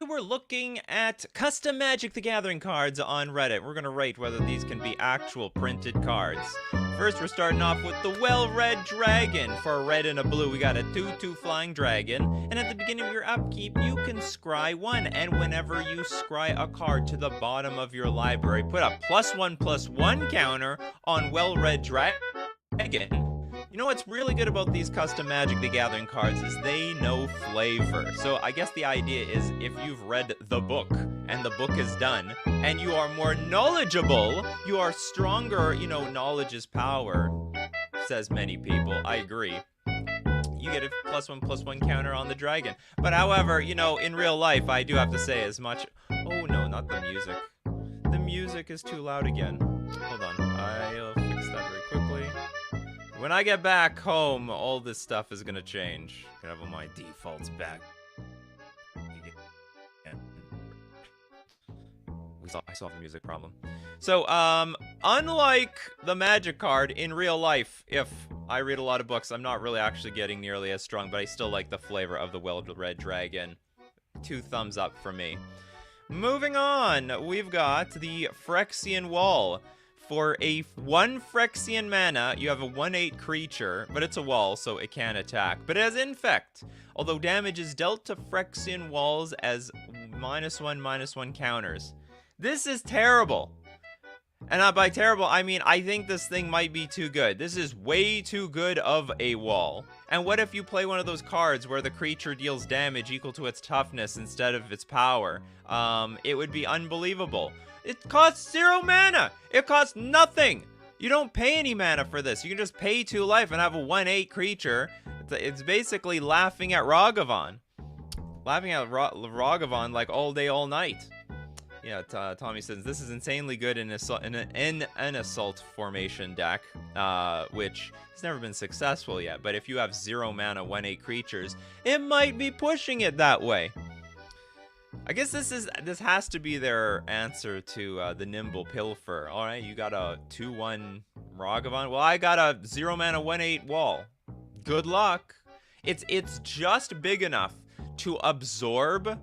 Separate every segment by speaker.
Speaker 1: we're looking at custom Magic the Gathering cards on Reddit. We're going to rate whether these can be actual printed cards. First, we're starting off with the Well-Red Dragon. For a red and a blue, we got a 2/2 flying dragon. And at the beginning of your upkeep, you can scry one. And whenever you scry a card to the bottom of your library, put a +1/+1 counter on Well-Red Dragon. You know what's really good about these custom Magic the Gathering cards is they know flavor. So I guess the idea is if you've read the book and the book is done and you are more knowledgeable, you are stronger, you know, knowledge is power, says many people. I agree. You get a +1/+1 counter on the dragon. But however, you know, in real life, I do have to say as much. Oh no, not the music. The music is too loud again. Hold on, I'll fix that very quickly. When I get back home, all this stuff is gonna change. Gonna have all my defaults back. I solved the music problem. So, unlike the magic card in real life, if I read a lot of books, I'm not really actually getting nearly as strong, but I still like the flavor of the Well-Red Dragon. 2 thumbs up for me. Moving on, we've got the Phyrexian Wall. For a 1 Phyrexian mana, you have a 1/8 creature, but it's a wall, so it can attack. But it has Infect, although damage is dealt to Phyrexian walls as -1/-1 counters. This is terrible. And by terrible, I mean I think this thing might be too good. This is way too good of a wall. And what if you play one of those cards where the creature deals damage equal to its toughness instead of its power? It would be unbelievable. It costs 0 mana. It costs nothing. You don't pay any mana for this. You can just pay 2 life and have a 1/8 creature. It's basically laughing at Ragavan. Laughing at Ragavan like all day, all night. Yeah, Tommy says, this is insanely good in an assault formation deck, which has never been successful yet. But if you have 0 mana, 1/8 creatures, it might be pushing it that way. I guess this has to be their answer to the Nimble Pilfer. All right, you got a 2/1 Ragavan. Well, I got a 0 mana 1/8 wall. Good luck. It's just big enough to absorb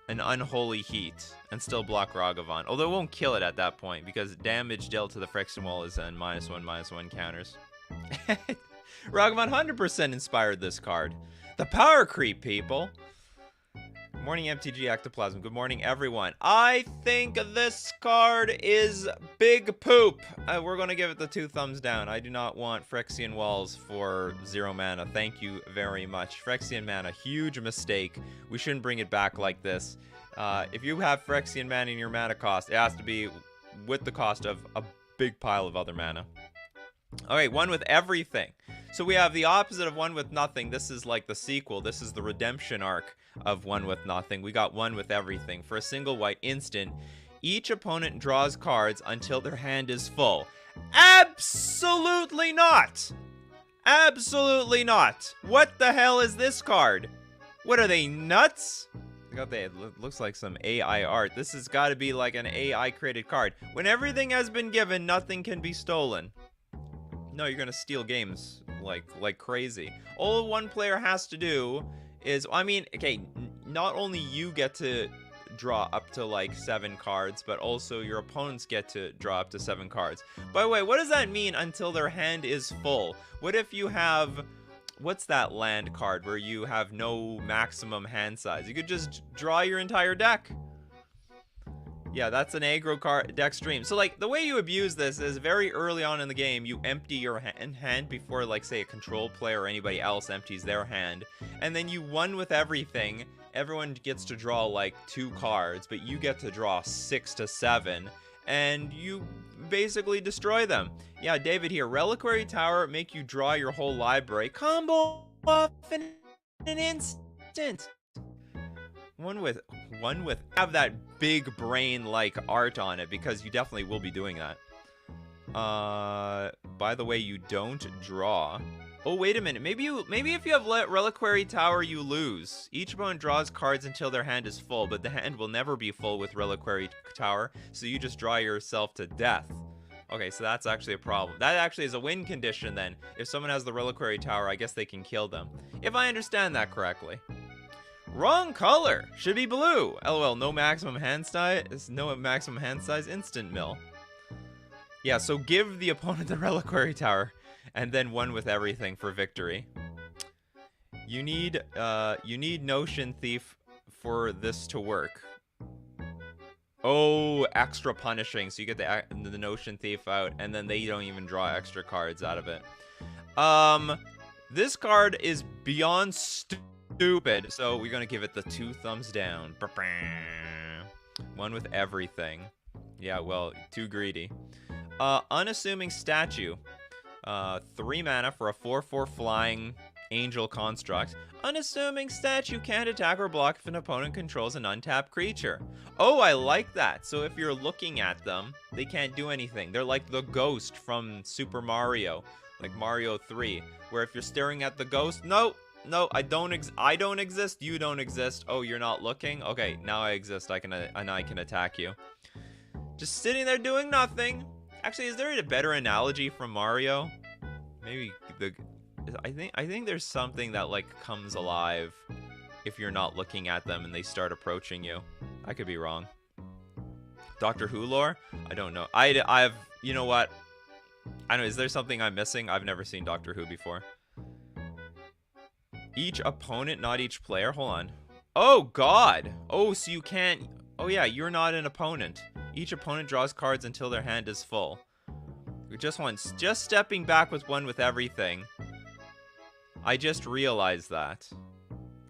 Speaker 1: an Unholy Heat and still block Ragavan. Although it won't kill it at that point because damage dealt to the Phyrexian Wall is on -1/-1 counters. Ragavan 100% inspired this card. The power creep, people. Good morning, MTG Ectoplasm. Good morning, everyone. I think this card is big poop. We're going to give it the 2 thumbs down. I do not want Phyrexian Walls for 0 mana. Thank you very much. Phyrexian mana, huge mistake. We shouldn't bring it back like this. If you have Phyrexian mana in your mana cost, it has to be with the cost of a big pile of other mana. Alright, 1 with everything. So we have the opposite of 1 with nothing. This is like the sequel. This is the redemption arc of 1 with nothing. We got 1 with everything. For a single white instant, each opponent draws cards until their hand is full. Absolutely not! Absolutely not! What the hell is this card? What are they, nuts? It looks like some AI art. This has got to be like an AI created card. When everything has been given, nothing can be stolen. No, you're gonna steal games like crazy. All one player has to do is, I mean, okay, not only you get to draw up to like 7 cards, but also your opponents get to draw up to 7 cards. By the way, what does that mean until their hand is full? What if you have, what's that land card where you have no maximum hand size? You could just draw your entire deck. Yeah, that's an aggro card deck stream. So like the way you abuse this is very early on in the game, you empty your hand before like say a control player or anybody else empties their hand. And then you 1 with everything. Everyone gets to draw like 2 cards, but you get to draw 6 to 7. And you basically destroy them. Yeah, David here. Reliquary Tower make you draw your whole library. Combo off in an instant. One with have that big brain like art on it because you definitely will be doing that. By the way, you don't draw. Oh, wait a minute. Maybe if you have Reliquary Tower, you lose. Each opponent draws cards until their hand is full, but the hand will never be full with Reliquary Tower, so you just draw yourself to death. Okay, so that's actually a problem. That actually is a win condition then. If someone has the Reliquary Tower, I guess they can kill them. If I understand that correctly. Wrong color. Should be blue. LOL. No maximum hand size. No maximum hand size. Instant mill. Yeah, so give the opponent the Reliquary Tower, and then one with everything for victory. You need Notion Thief for this to work. Oh, extra punishing. So you get the Notion Thief out, and then they don't even draw extra cards out of it. This card is beyond stupid, so we're gonna give it the 2 thumbs down. One with everything. Yeah, well, too greedy. Unassuming Statue. 3 mana for a 4/4 flying angel construct. Unassuming Statue can't attack or block if an opponent controls an untapped creature. Oh, I like that. So if you're looking at them, they can't do anything. They're like the ghost from Super Mario, like Mario 3, where if you're staring at the ghost, no, I don't exist, you don't exist. Oh, you're not looking? Okay, now I exist. I can attack you. Just sitting there doing nothing. Actually, is there a better analogy from Mario? Maybe I think there's something that like comes alive if you're not looking at them and they start approaching you. I could be wrong. Doctor Who lore? I don't know. I've you know what? I don't know, is there something I'm missing? I've never seen Doctor Who before. Each opponent, not each player. Hold on. Oh god. Oh, so you can't. Oh yeah, you're not an opponent. Each opponent draws cards until their hand is full. Just stepping back with one with everything. I just realized that.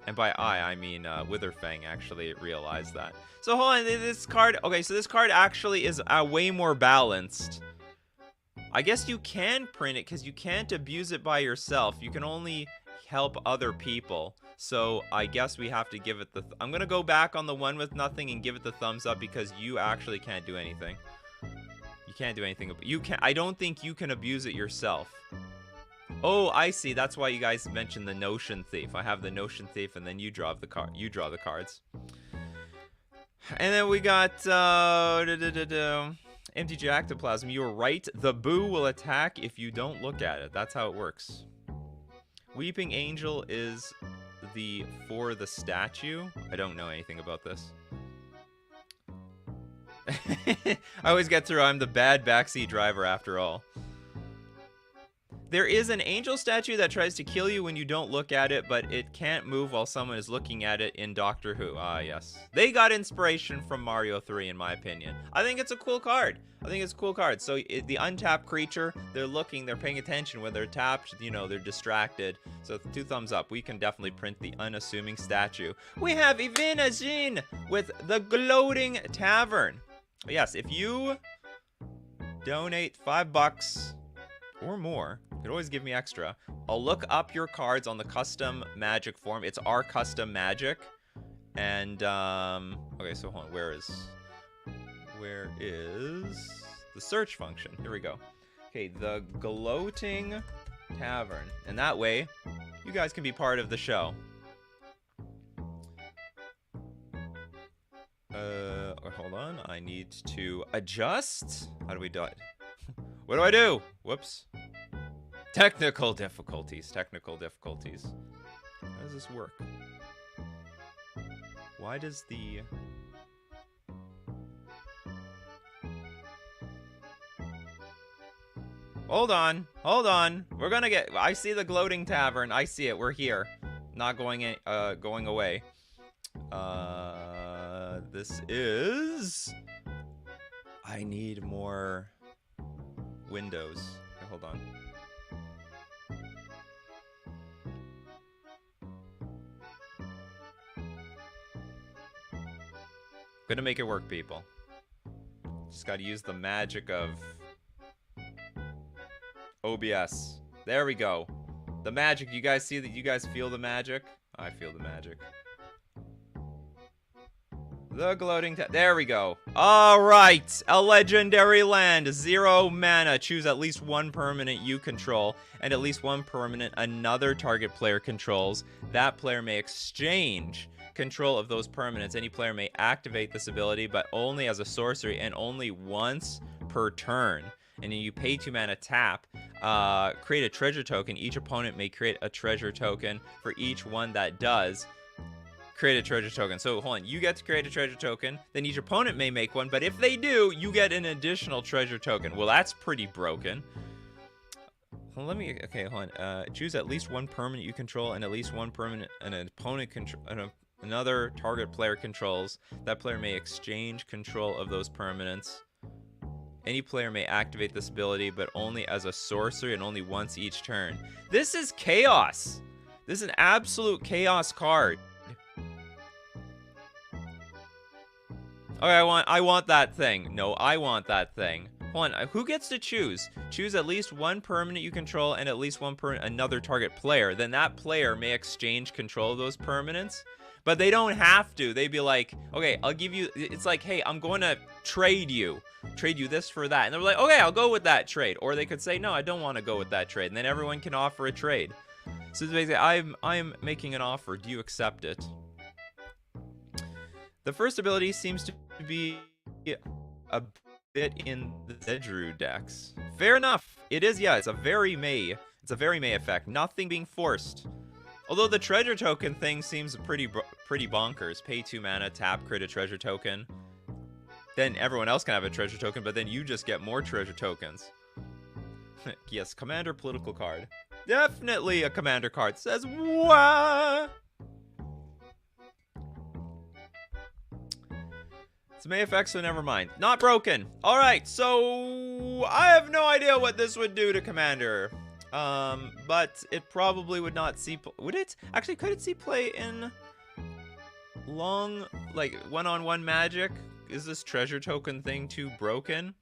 Speaker 1: And by I mean Witherfang actually realized that. So hold on, this card... Okay, so this card actually is way more balanced. I guess you can print it because you can't abuse it by yourself. You can only help other people. So I guess we have to give it the... I'm going to go back on the one with nothing and give it the thumbs up because you actually can't do anything. You can't do anything. I don't think you can abuse it yourself. Oh, I see. That's why you guys mentioned the Notion Thief. I have the Notion Thief, and then you draw the cards. And then we got MTG Ectoplasm. You were right. The Boo will attack if you don't look at it. That's how it works. Weeping Angel is for the statue. I don't know anything about this. I always get through. I'm the bad backseat driver after all. There is an angel statue that tries to kill you when you don't look at it, but it can't move while someone is looking at it in Doctor Who. Ah, yes. They got inspiration from Mario 3, in my opinion. I think it's a cool card. So the untapped creature, they're paying attention. When they're tapped, you know, they're distracted. So 2 thumbs up. We can definitely print the Unassuming Statue. We have Ivinazin with the Gloating Tavern. Yes, if you donate $5 or more, you could always give me extra. I'll look up your cards on the custom magic form. It's our custom magic. And, okay, so hold on. Where is the search function? Here we go. Okay, the Gloating Tavern. And that way, you guys can be part of the show. Hold on. I need to adjust. How do we do it? What do I do? Whoops. Technical difficulties. How does this work? Why does the... Hold on. We're gonna get... I see the Gloating Tavern. I see it. We're here. Not going away. This is... I need more windows. Okay, hold on. Gonna make it work, people. Just gotta use the magic of OBS. There we go. The magic. You guys see that? You guys feel the magic? I feel the magic. The Gloating Tavern. There we go. Alright. A legendary land. 0 mana. Choose at least 1 permanent you control, and at least 1 permanent another target player controls. That player may exchange control of those permanents. Any player may activate this ability, but only as a sorcery and only once per turn. And then you pay 2 mana tap. Create a treasure token. Each opponent may create a treasure token for each one that does. create a treasure token. So hold on, you get to create a treasure token, then each opponent may make one, but if they do, you get an additional treasure token. Well, that's pretty broken. Well, okay, hold on. Choose at least one permanent you control and at least one permanent an opponent control, another target player controls. That player may exchange control of those permanents. Any player may activate this ability, but only as a sorcery and only once each turn. This is chaos. This is an absolute chaos card. Okay, I want that thing. No, I want that thing. Hold on, who gets to choose? Choose at least one permanent you control and at least one another target player. Then that player may exchange control of those permanents. But they don't have to. They'd be like, okay, I'll give you, it's like, hey, I'm going to trade you this for that. And they're like, okay, I'll go with that trade. Or they could say, no, I don't want to go with that trade. And then everyone can offer a trade. So it's basically, I'm making an offer. Do you accept it? The first ability seems to be a bit in the Zedru decks. Fair enough. It is, yeah, it's a very May effect. Nothing being forced. Although the treasure token thing seems pretty bonkers. Pay 2 mana, tap, create a treasure token. Then everyone else can have a treasure token, but then you just get more treasure tokens. Yes, commander political card. Definitely a commander card. Says what? It's May effect, so never mind. Not broken. Alright, so I have no idea what this would do to commander. But it probably would not see... Would it? Actually, could it see play in long, like, one-on-one Magic? Is this treasure token thing too broken?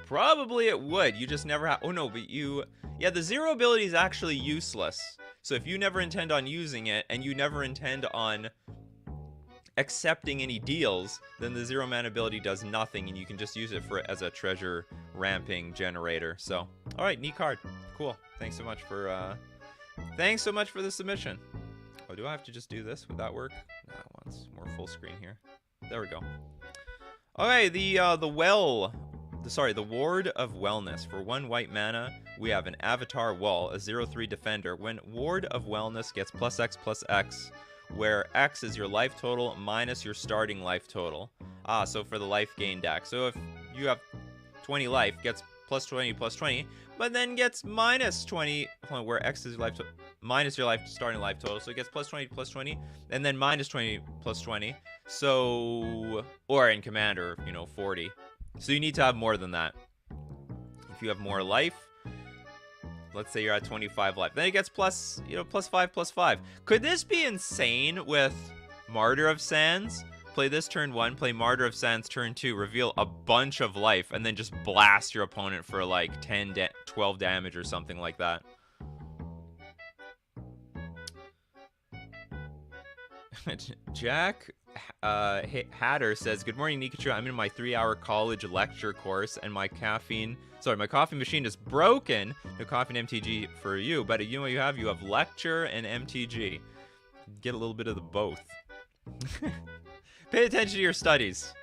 Speaker 1: Probably it would. You just never have... Oh, no, but you... Yeah, the 0 ability is actually useless. So if you never intend on using it, and you never intend on accepting any deals, then the 0 mana ability does nothing, and you can just use it as a treasure ramping generator. So, alright, neat card. Cool. Thanks so much for the submission. Oh, do I have to just do this? Would that work? Nah, once more full screen here. There we go. Okay, the Ward of Wellness. For 1 white mana, we have an Avatar Wall, a 0/3 defender. When Ward of Wellness gets +X/+X, where X is your life total minus your starting life total. Ah, so for the life gain deck. So if you have 20 life, gets +20/+20, but then gets -20, where X is your life minus your starting life total. So it gets +20/+20, and then -20/+20. So, or in Commander, 40. So you need to have more than that. If you have more life, let's say you're at 25 life, then it gets +5/+5. Could this be insane with Martyr of Sands? Play this turn 1, play Martyr of Sands turn 2, reveal a bunch of life, and then just blast your opponent for like 12 damage or something like that. Jack Hatter says, good morning, Nikachu. I'm in my 3-hour college lecture course, and my coffee machine is broken. No Coffee and MTG for you, but you know what you have? You have lecture and MTG. Get a little bit of the both. Pay attention to your studies.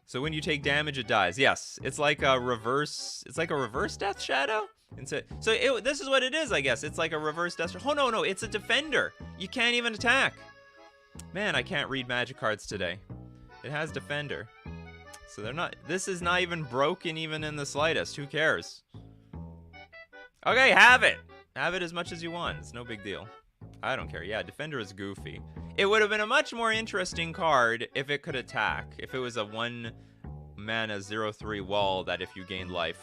Speaker 1: So when you take damage, it dies. Yes, it's like a reverse. It's like a reverse Death Shadow. And so this is what it is, I guess. It's like a reverse Death Shadow. Oh no, it's a defender. You can't even attack. Man, I can't read Magic cards today. It has defender. So they're not. This is not even broken, even in the slightest. Who cares? Okay, have it. Have it as much as you want. It's no big deal. I don't care. Yeah, defender is goofy. It would have been a much more interesting card if it could attack. If it was a 1 mana 0/3 wall that if you gained life.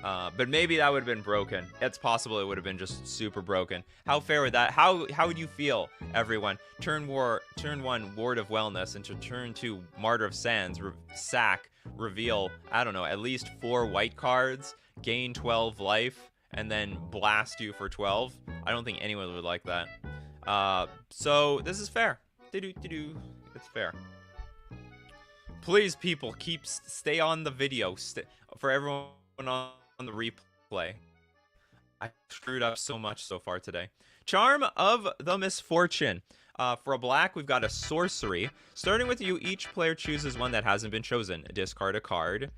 Speaker 1: But maybe that would have been broken. It's possible it would have been just super broken. How fair would that? How would you feel, everyone? Turn 1 Ward of Wellness, and to turn 2 Martyr of Sands, sack, reveal, I don't know, at least 4 white cards, gain 12 life, and then blast you for 12. I don't think anyone would like that. So this is fair. It's fair. Please, people, stay on the video. For everyone on the replay. I screwed up so much so far today. Charm of the Misfortune. For a black, we've got a sorcery. Starting with you, each player chooses one that hasn't been chosen. Discard a card.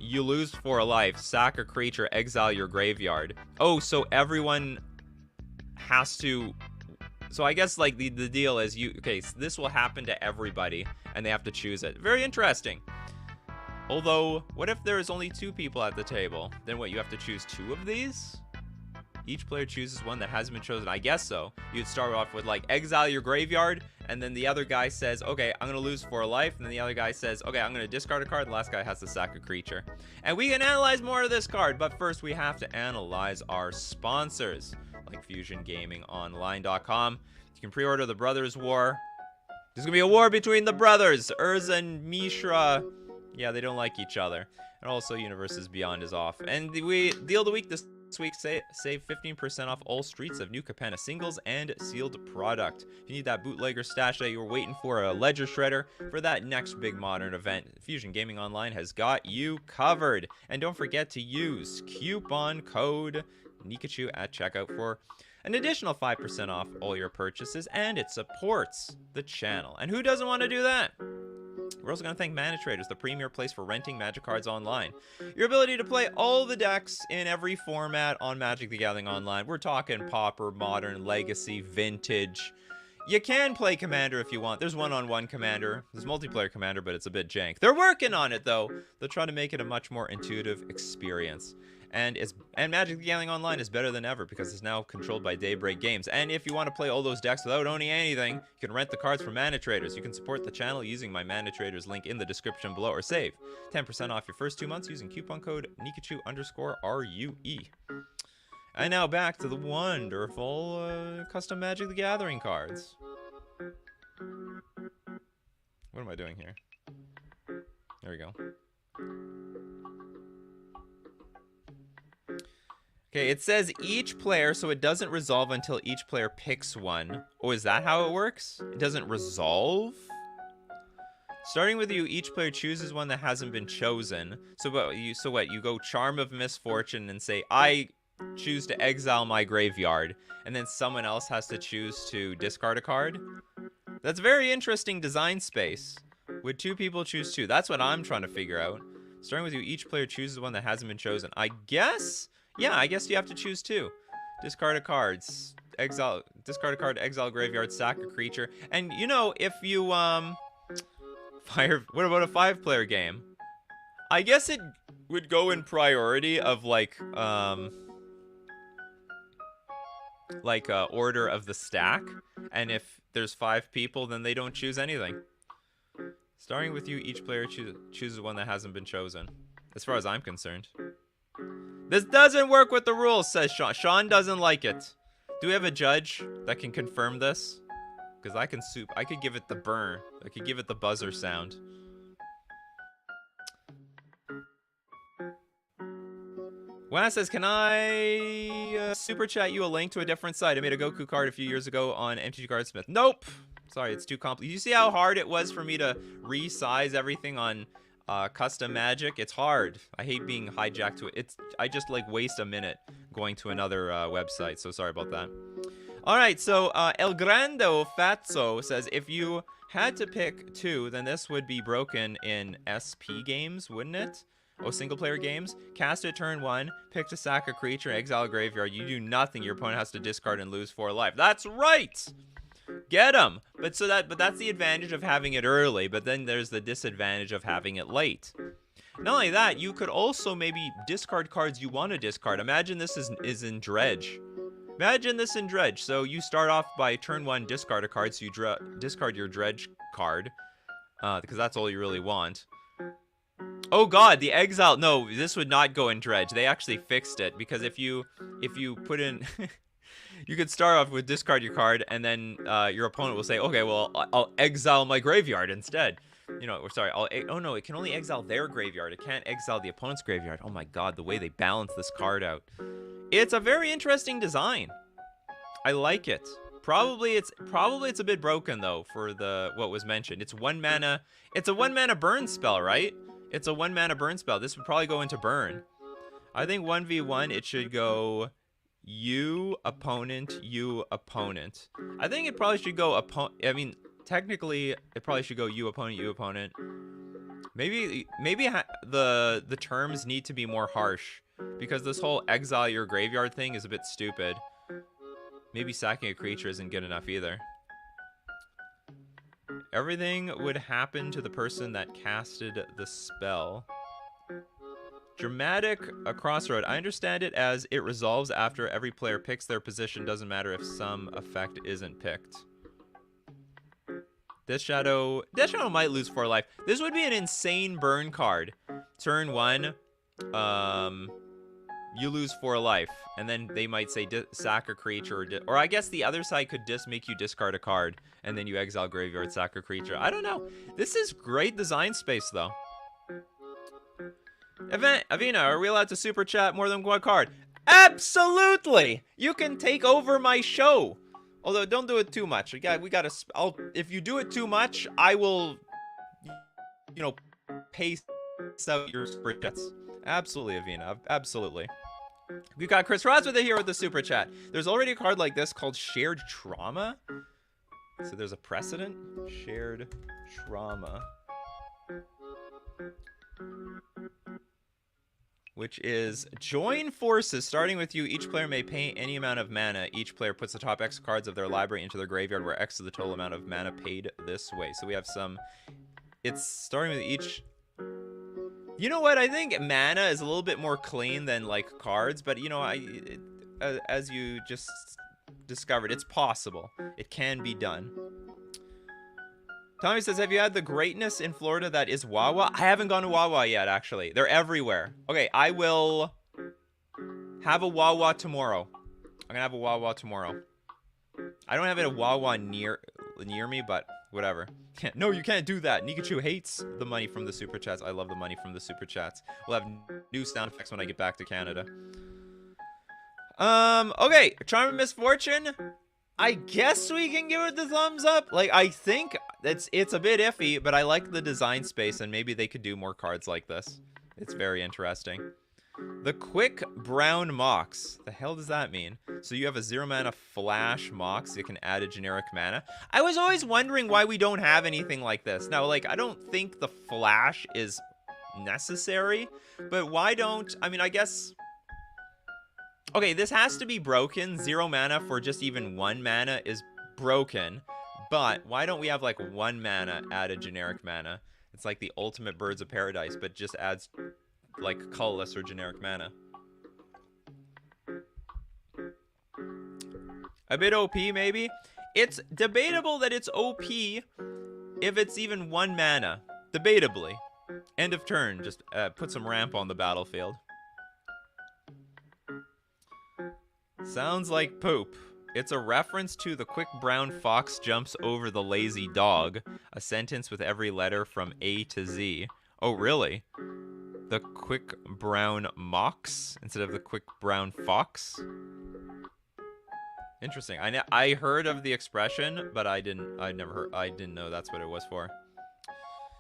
Speaker 1: You lose 4 life. Sack a creature. Exile your graveyard. Oh, so everyone has to So I guess like the deal is okay, so this will happen to everybody and they have to choose it. Very interesting. Although, what if there's only 2 people at the table? Then what, you have to choose 2 of these? Each player chooses one that hasn't been chosen. I guess so. You'd start off with like exile your graveyard, and then the other guy says, okay, I'm gonna lose 4 life, and then the other guy says, okay, I'm gonna discard a card. The last guy has to sack a creature. And we can analyze more of this card, but first we have to analyze our sponsors, like FusionGamingOnline.com. You can pre-order the Brothers War. There's gonna be a war between the brothers, Urza and Mishra. Yeah, they don't like each other. And also Universes Beyond is off. And we deal of the week this week, save 15% off all Streets of New Capenna singles and sealed product. If you need that bootlegger stash that you were waiting for, a ledger shredder for that next big modern event, Fusion Gaming Online has got you covered. And don't forget to use coupon code Nikachu at checkout for an additional 5% off all your purchases, and it supports the channel. And who doesn't want to do that? We're also going to thank Mana Traders, the premier place for renting Magic cards online. Your ability to play all the decks in every format on Magic the Gathering Online. We're talking Pauper, Modern, Legacy, Vintage. You can play Commander if you want. There's one-on-one Commander. There's multiplayer Commander, but it's a bit jank. They're working on it, though. They'll try to make it a much more intuitive experience. And Magic the Gathering Online is better than ever because it's now controlled by Daybreak Games. And if you want to play all those decks without owning anything, you can rent the cards from Mana Traders. You can support the channel using my Mana Traders link in the description below, or save 10% off your first 2 months using coupon code Nikachu_RUE. And now back to the wonderful custom Magic the Gathering cards. What am I doing here? There we go. Okay, it says each player, so it doesn't resolve until each player picks one. Oh, is that how it works? It doesn't resolve? Starting with you, each player chooses one that hasn't been chosen. So what? You go Charm of Misfortune and say, I choose to exile my graveyard. And then someone else has to choose to discard a card? That's very interesting design space. Would 2 people choose 2? That's what I'm trying to figure out. Starting with you, each player chooses one that hasn't been chosen. I guess... yeah, I guess you have to choose 2. Discard a card, discard a card, exile graveyard, sack a creature. And you know, if you what about a 5-player game? I guess it would go in priority of like order of the stack. And if there's 5 people, then they don't choose anything. Starting with you, each player chooses one that hasn't been chosen. As far as I'm concerned. This doesn't work with the rules, says Sean. Sean doesn't like it. Do we have a judge that can confirm this? Because I could give it the burn. I could give it the buzzer sound. Wana says, can I super chat you a link to a different site? I made a Goku card a few years ago on MTG Cardsmith. Nope. Sorry, it's too complicated. You see how hard it was for me to resize everything on custom Magic? It's hard. I hate being hijacked to it. I just like waste a minute going to another website, so sorry about that. Alright, so El Grando Fatso says, if you had to pick 2, then this would be broken in SP games, wouldn't it? Oh, single player games. Cast it turn 1, pick to sack a creature, exile a graveyard. You do nothing, your opponent has to discard and lose 4 life. That's right! Get them. But that's the advantage of having it early, but then there's the disadvantage of having it late. Not only that, you could also maybe discard cards you want to discard. Imagine this is in Dredge. Imagine this in Dredge. So you start off by turn 1, discard a card, so you discard your Dredge card, because that's all you really want. Oh god, the exile. No, this would not go in Dredge. They actually fixed it, because if you put in you could start off with discard your card, and then your opponent will say, okay, well, I'll exile my graveyard instead. You know, or sorry, oh no, it can only exile their graveyard. It can't exile the opponent's graveyard. Oh my god, the way they balance this card out. It's a very interesting design. I like it. Probably it's a bit broken though for what was mentioned. It's 1 mana. It's a 1 mana burn spell, right? It's a 1 mana burn spell. This would probably go into burn. I think 1v1 it should go you opponent, you opponent. I think it probably should go I mean, technically it probably should go you opponent, you opponent. Maybe the terms need to be more harsh, because this whole exile your graveyard thing is a bit stupid. Maybe sacking a creature isn't good enough either. Everything would happen to the person that casted the spell. Dramatic a crossroad. I understand it as it resolves after every player picks their position. Doesn't matter if some effect isn't picked. Death Shadow might lose 4 life. This would be an insane burn card. Turn 1, you lose 4 life, and then they might say sack a creature, or I guess the other side could just make you discard a card, and then you exile graveyard, sack a creature. I don't know. This is great design space, though. Avina, are we allowed to super chat more than 1 card? Absolutely! You can take over my show. Although, don't do it too much. We gotta. If you do it too much, I will, you know, pace out your super chats. Absolutely, Avina. Absolutely. We got Chris Roswitha here with the super chat. There's already a card like this called Shared Trauma. So there's a precedent. Shared Trauma. Which is join forces. Starting with you, each player may pay any amount of mana. Each player puts the top X cards of their library into their graveyard, where X is the total amount of mana paid this way. So we have some. It's starting with each. You know what? I think mana is a little bit more clean than like cards, but you know, as you just discovered, it's possible. It can be done. Tommy says, have you had the greatness in Florida that is Wawa? I haven't gone to Wawa yet, actually. They're everywhere. Okay, I will have a Wawa tomorrow. I'm gonna have a Wawa tomorrow. I don't have a Wawa near me, but whatever. No, you can't do that. Nikachu hates the money from the super chats. I love the money from the super chats. We'll have new sound effects when I get back to Canada. Okay, Charm and Misfortune. I guess we can give it the thumbs up. Like, I think it's a bit iffy, but I like the design space, and maybe they could do more cards like this. It's very interesting. The Quick Brown Mox. The hell does that mean? So you have a 0 mana flash Mox. You can add a generic mana. I was always wondering why we don't have anything like this. Now, like, I don't think the flash is necessary, but why don't... I mean, I guess... Okay, this has to be broken. 0 mana for just even 1 mana is broken. But why don't we have, like, 1 mana add a generic mana? It's like the ultimate Birds of Paradise, but just adds... like colorless or generic mana. A bit OP, maybe? It's debatable that it's OP if it's even 1 mana. Debatably. End of turn. Just put some ramp on the battlefield. Sounds like poop. It's a reference to the quick brown fox jumps over the lazy dog. A sentence with every letter from A to Z. Oh, really? The quick brown mox instead of the quick brown fox. Interesting. I heard of the expression, but I didn't know that's what it was for.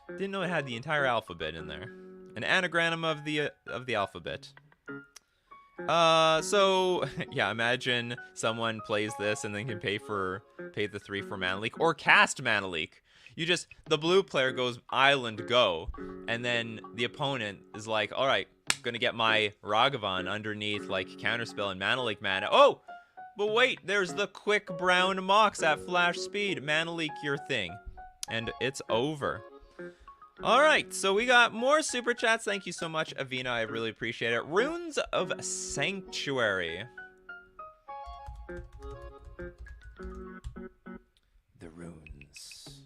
Speaker 1: Didn't know it had the entire alphabet in there. An anagram of the alphabet. So yeah, imagine someone plays this and then can pay the 3 for Mana Leak or cast Mana Leak. The blue player goes island go, and then the opponent is like, all right, gonna get my Ragavan underneath like Counterspell and Mana Leak mana. Oh, but wait, there's the quick brown Mox at flash speed. Mana Leak your thing, and it's over. All right, so we got more super chats. Thank you so much, Avina. I really appreciate it. Runes of Sanctuary. The runes.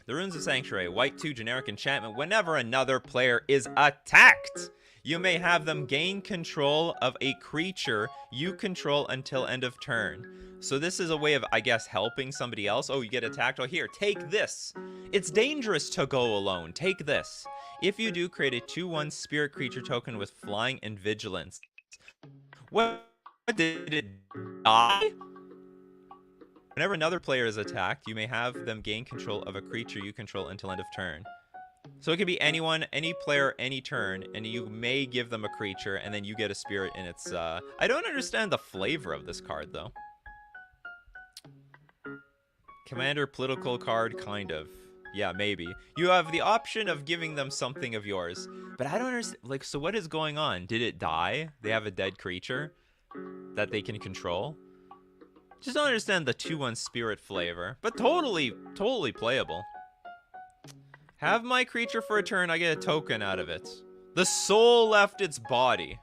Speaker 1: The Runes of Sanctuary. White 2 generic enchantment. Whenever another player is attacked, you may have them gain control of a creature you control until end of turn. So this is a way of, I guess, helping somebody else. Oh, you get attacked? Oh, here, take this. It's dangerous to go alone. Take this. If you do, create a 2/1 spirit creature token with flying and vigilance. What did it die? Whenever another player is attacked, you may have them gain control of a creature you control until end of turn. So it can be anyone, any player, any turn, and you may give them a creature, and then you get a spirit in its... I don't understand the flavor of this card, though. Commander political card, kind of. Yeah, maybe. You have the option of giving them something of yours. But I don't understand. Like, so what is going on? Did it die? They have a dead creature that they can control? Just don't understand the 2/1 spirit flavor. But totally playable. Have my creature for a turn. I get a token out of it. The soul left its body.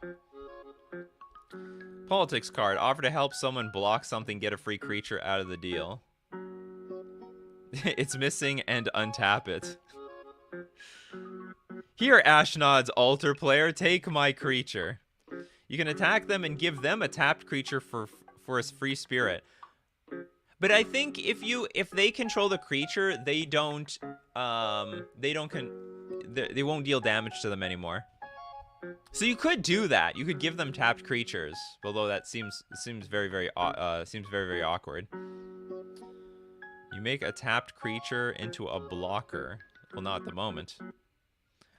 Speaker 1: Politics card. Offer to help someone block something, get a free creature out of the deal. It's missing and untap it. Here, Ashnod's altar player, take my creature. You can attack them and give them a tapped creature for a free spirit. But I think if they control the creature, they won't deal damage to them anymore. So you could do that. You could give them tapped creatures, although that seems very awkward. You make a tapped creature into a blocker. Well, not at the moment.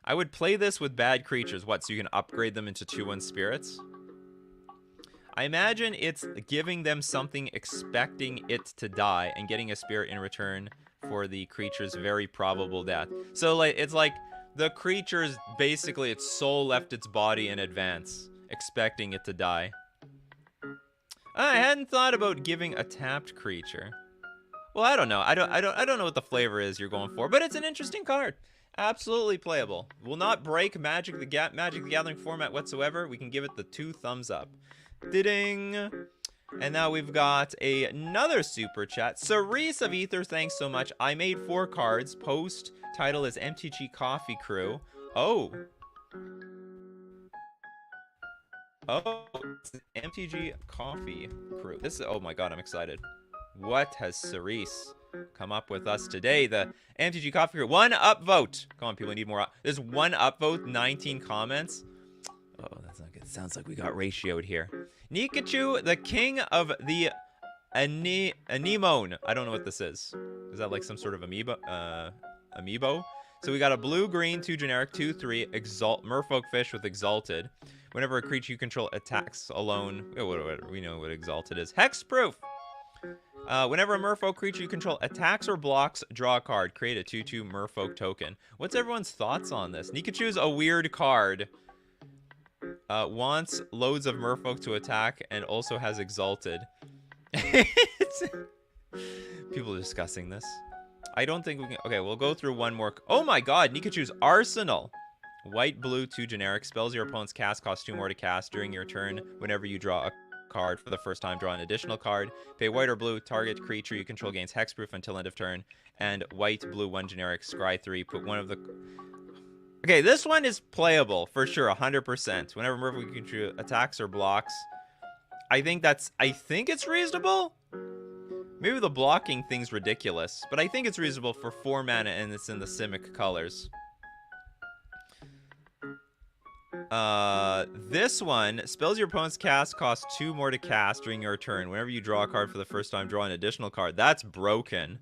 Speaker 1: I would play this with bad creatures. What, so you can upgrade them into 2/1 spirits? I imagine it's giving them something, expecting it to die, and getting a spirit in return for the creature's very probable death. So like it's like the creature's basically its soul left its body in advance, expecting it to die. I hadn't thought about giving a tapped creature. Well, I don't know. I don't know what the flavor is you're going for, but it's an interesting card. Absolutely playable. Will not break Magic the Gathering format whatsoever. We can give it the 2 thumbs up. Ding. And now we've got another super chat. Cerise of Ether, thanks so much. I made 4 cards. Post title is MTG Coffee Crew. Oh. Oh, it's an MTG Coffee Crew. This is, oh my god, I'm excited. What has Cerise come up with us today? The MTG Coffee Crew. 1 upvote. Come on, people, we need more. There's 1 upvote, 19 comments. Oh, that's not good. Sounds like we got ratioed here. Nikachu, the king of the anemone. I don't know what this is. Is that like some sort of amiibo? So we got a blue, green, 2 generic, 2/3 exalt Merfolk fish with exalted. Whenever a creature you control attacks alone, we know what exalted is. Hexproof. Whenever a Merfolk creature you control attacks or blocks, draw a card. Create a 2/2 Merfolk token. What's everyone's thoughts on this? Nikachu's a weird card. Wants loads of Merfolk to attack and also has exalted. People are discussing this. I don't think we can. Okay, we'll go through one more. Oh my god, Nikachu's Arsenal. White, blue, 2 generic. Spells your opponent's cast cost 2 more to cast during your turn. Whenever you draw a card for the first time, draw an additional card. Pay white or blue. Target creature you control gains hexproof until end of turn. And white, blue, 1 generic. Scry 3. Put one of the. Okay, this one is playable for sure, 100%. Whenever Merfolk creature attacks or blocks, I think it's reasonable. Maybe the blocking thing's ridiculous, but I think it's reasonable for 4 mana and it's in the Simic colors. This one, spells your opponent's cast cost 2 more to cast during your turn. Whenever you draw a card for the first time, draw an additional card. That's broken.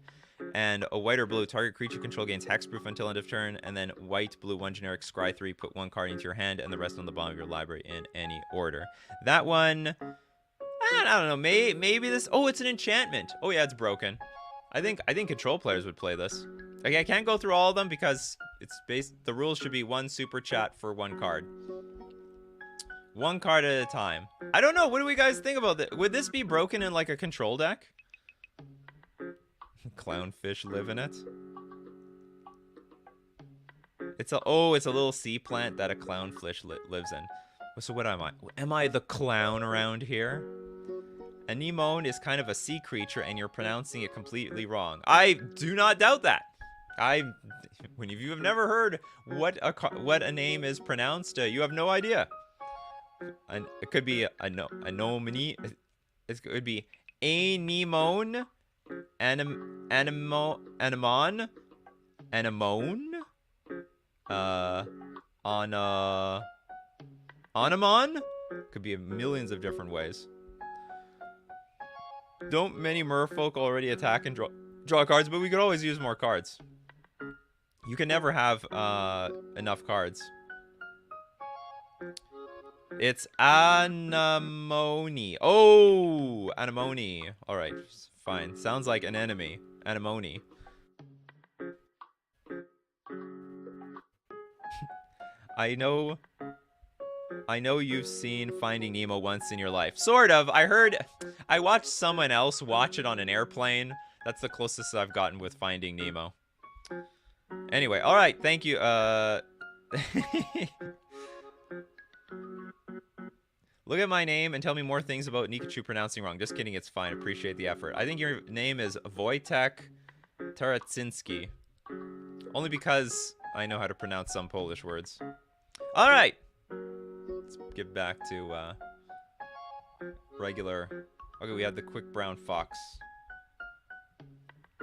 Speaker 1: And a white or blue, target creature control gains hexproof until end of turn. And then white, blue, 1 generic, scry 3, put 1 card into your hand and the rest on the bottom of your library in any order. That one, I don't know, maybe this, oh, it's an enchantment. Oh yeah, it's broken. I think control players would play this. Okay, I can't go through all of them because the rules should be 1 super chat for 1 card. 1 card at a time. I don't know, what do we guys think about this? Would this be broken in like a control deck? Clownfish live in it. It's a little sea plant that a clownfish lives in. So what am I? Am I the clown around here? Anemone is kind of a sea creature and you're pronouncing it completely wrong. I do not doubt that. When you have never heard what a name is pronounced, you have no idea. It could be anomone. It could be anemone. Anemone, Anemon, could be millions of different ways. Don't many Merfolk already attack and draw cards, but we could always use more cards. You can never have enough cards. It's anemone. Oh, anemone. All right. Fine. Sounds like an enemy. Anemone. I know you've seen Finding Nemo once in your life. Sort of. I watched someone else watch it on an airplane. That's the closest I've gotten with Finding Nemo. Anyway, all right, thank you. Look at my name and tell me more things about Nikachu pronouncing wrong. Just kidding, it's fine. Appreciate the effort. I think your name is Wojtek Taratsinski. Only because I know how to pronounce some Polish words. All right. Let's get back to regular. Okay, we had the quick brown fox.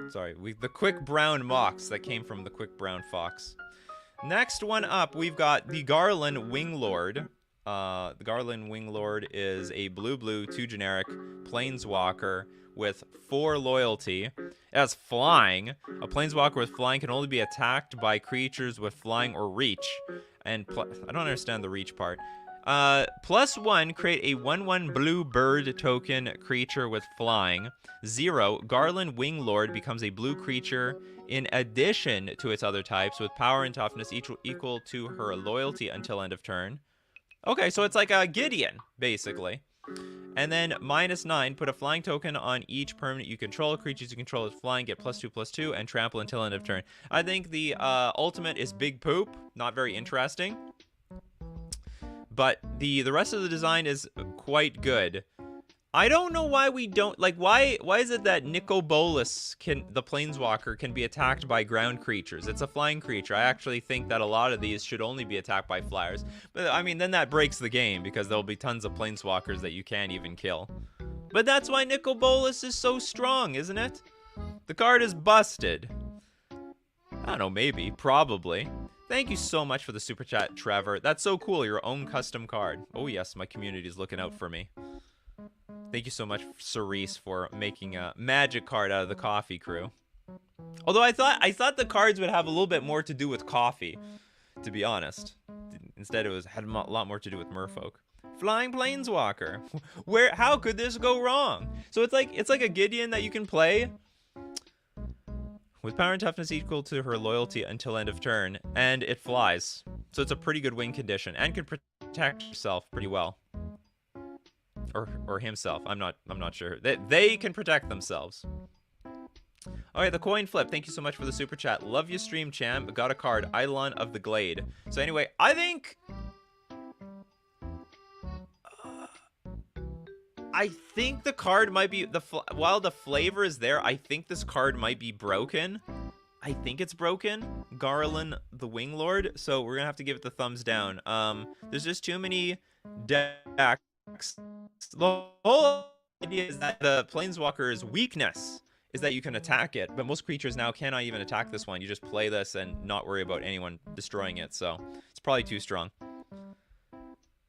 Speaker 1: Sorry, the quick brown mox that came from the quick brown fox. Next one up, we've got the Garland Winglord. The Garland Winglord is a blue-blue, 2 generic planeswalker with 4 loyalty. It has flying. A planeswalker with flying can only be attacked by creatures with flying or reach. And I don't understand the reach part. +1, create a 1/1 blue bird token creature with flying. 0, Garland Winglord becomes a blue creature in addition to its other types with power and toughness equal to her loyalty until end of turn. Okay, so it's like a Gideon, basically. And then -9, put a flying token on each permanent you control. Creatures you control with flying get +2/+2 and trample until end of turn. I think the ultimate is big poop. Not very interesting. But the rest of the design is quite good. I don't know why we don't, like, why is it that Nicobolus, the planeswalker, can be attacked by ground creatures? It's a flying creature. I actually think that a lot of these should only be attacked by flyers. But, I mean, then that breaks the game, because there'll be tons of planeswalkers that you can't even kill. But that's why Nicobolus is so strong, isn't it? The card is busted. I don't know, maybe, probably. Thank you so much for the super chat, Trevor. That's so cool, your own custom card. Oh yes, my community's looking out for me. Thank you so much, Cerise, for making a magic card out of the coffee crew. Although I thought the cards would have a little bit more to do with coffee, to be honest. Instead, it had a lot more to do with Merfolk. Flying Planeswalker. How could this go wrong? So it's like a Gideon that you can play with power and toughness equal to her loyalty until end of turn, and it flies. So it's a pretty good win condition and could protect herself pretty well. Or himself. I'm not sure. They can protect themselves. Alright, the coin flip. Thank you so much for the super chat. Love your stream, champ. Got a card. Eidolon of the Glade. So anyway, I think the card might be while the flavor is there, I think this card might be broken. I think it's broken. Garland the Winglord. So we're gonna have to give it the thumbs down. There's just too many decks. The whole idea is that the Planeswalker's weakness is that you can attack it, but most creatures now cannot even attack this one. You just play this and not worry about anyone destroying it, so it's probably too strong.